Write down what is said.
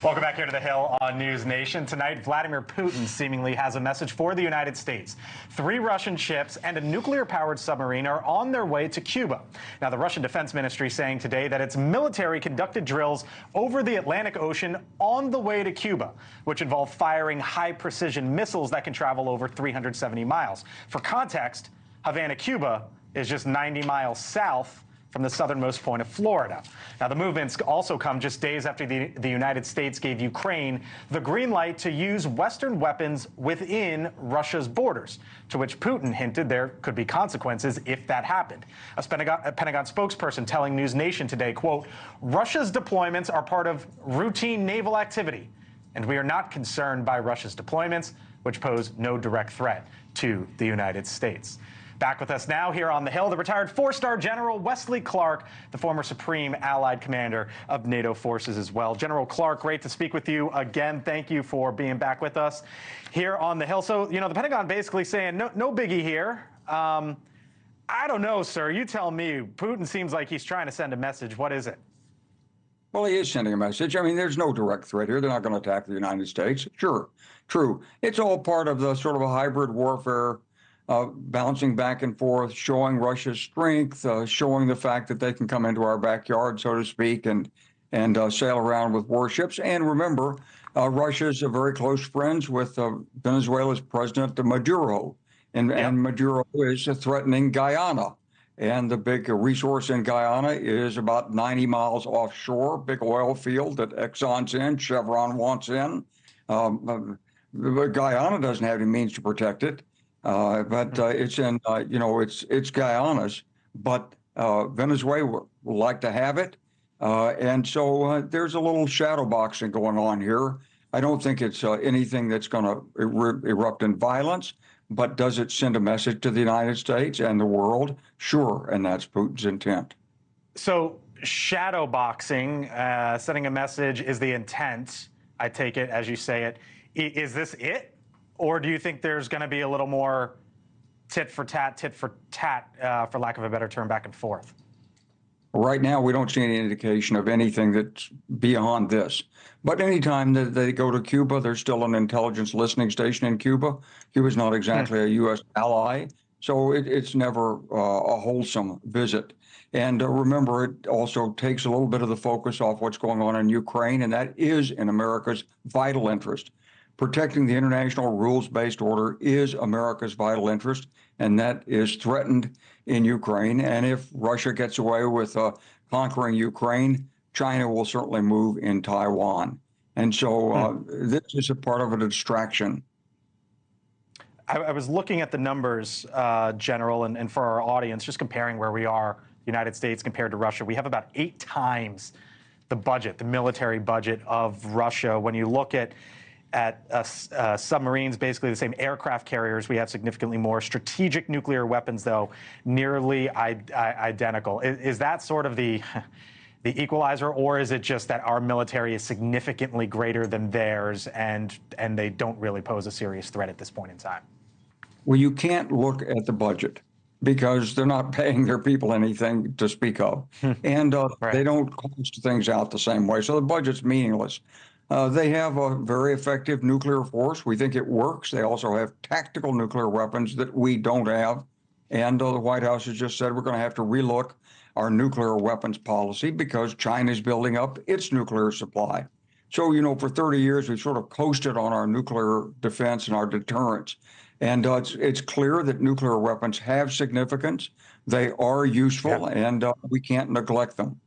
Welcome back here to the Hill on News Nation. Tonight, Vladimir Putin seemingly has a message for the United States. 3 Russian ships and a nuclear-powered submarine are on their way to Cuba. Now, the Russian Defense Ministry saying today that its military conducted drills over the Atlantic Ocean on the way to Cuba, which involve firing high-precision missiles that can travel over 370 miles. For context, Havana, Cuba is just 90 miles south from the southernmost point of Florida. Now, the movements also come just days after the United States gave Ukraine the green light to use Western weapons within Russia's borders, to which Putin hinted there could be consequences if that happened. A Pentagon spokesperson telling News Nation today, quote, "Russia's deployments are part of routine naval activity, and we are not concerned by Russia's deployments, which pose no direct threat to the United States." Back with us now here on the Hill, the retired 4-star General Wesley Clark, the former Supreme Allied Commander of NATO forces as well. General Clark, great to speak with you again. Thank you for being back with us here on the Hill. So, you know, the Pentagon basically saying no biggie here. I don't know, sir. You tell me. Putin seems like he's trying to send a message. What is it? Well, he is sending a message. I mean, there's no direct threat here. They're not going to attack the United States. Sure, true. It's all part of the sort of a hybrid warfare, bouncing back and forth, showing Russia's strength, showing the fact that they can come into our backyard, so to speak, and sail around with warships. And remember, Russia's very close friends with Venezuela's President Maduro, and Maduro is threatening Guyana. And the big resource in Guyana is about 90 miles offshore, big oil field that Exxon's in, Chevron wants in. Guyana doesn't have any means to protect it. But it's in, it's Guyana's, but Venezuela would like to have it. And so there's a little shadow boxing going on here. I don't think it's anything that's going to erupt in violence, but does it send a message to the United States and the world? Sure, and that's Putin's intent. So shadow boxing, sending a message is the intent, I take it, as you say it. Is this it? Or do you think there's going to be a little more tit for tat, for lack of a better term, back and forth? Right now, we don't see any indication of anything that's beyond this. But anytime that they go to Cuba, there's still an intelligence listening station in Cuba. Cuba's not exactly a U.S. ally, so it's never a wholesome visit. And remember, it also takes a little bit of the focus off what's going on in Ukraine, and that is in America's vital interest. Protecting the international rules-based order is America's vital interest, and that is threatened in Ukraine. And if Russia gets away with conquering Ukraine, China will certainly move in Taiwan. And so this is a part of a distraction. I was looking at the numbers, General, and for our audience, just comparing where we are, the United States compared to Russia. We have about 8 times the budget, the military budget of Russia. When you look at submarines, basically the same aircraft carriers, we have significantly more. Strategic nuclear weapons, though, nearly identical. Is that sort of the equalizer, or is it just that our military is significantly greater than theirs and they don't really pose a serious threat at this point in time? Well, you can't look at the budget because they're not paying their people anything to speak of. And they don't cost things out the same way. So the budget's meaningless. They have a very effective nuclear force. We think it works. They also have tactical nuclear weapons that we don't have. And the White House has just said we're going to have to relook our nuclear weapons policy because China's building up its nuclear supply. So, you know, for 30 years, we've sort of coasted on our nuclear defense and our deterrence. And it's clear that nuclear weapons have significance. They are useful, and we can't neglect them.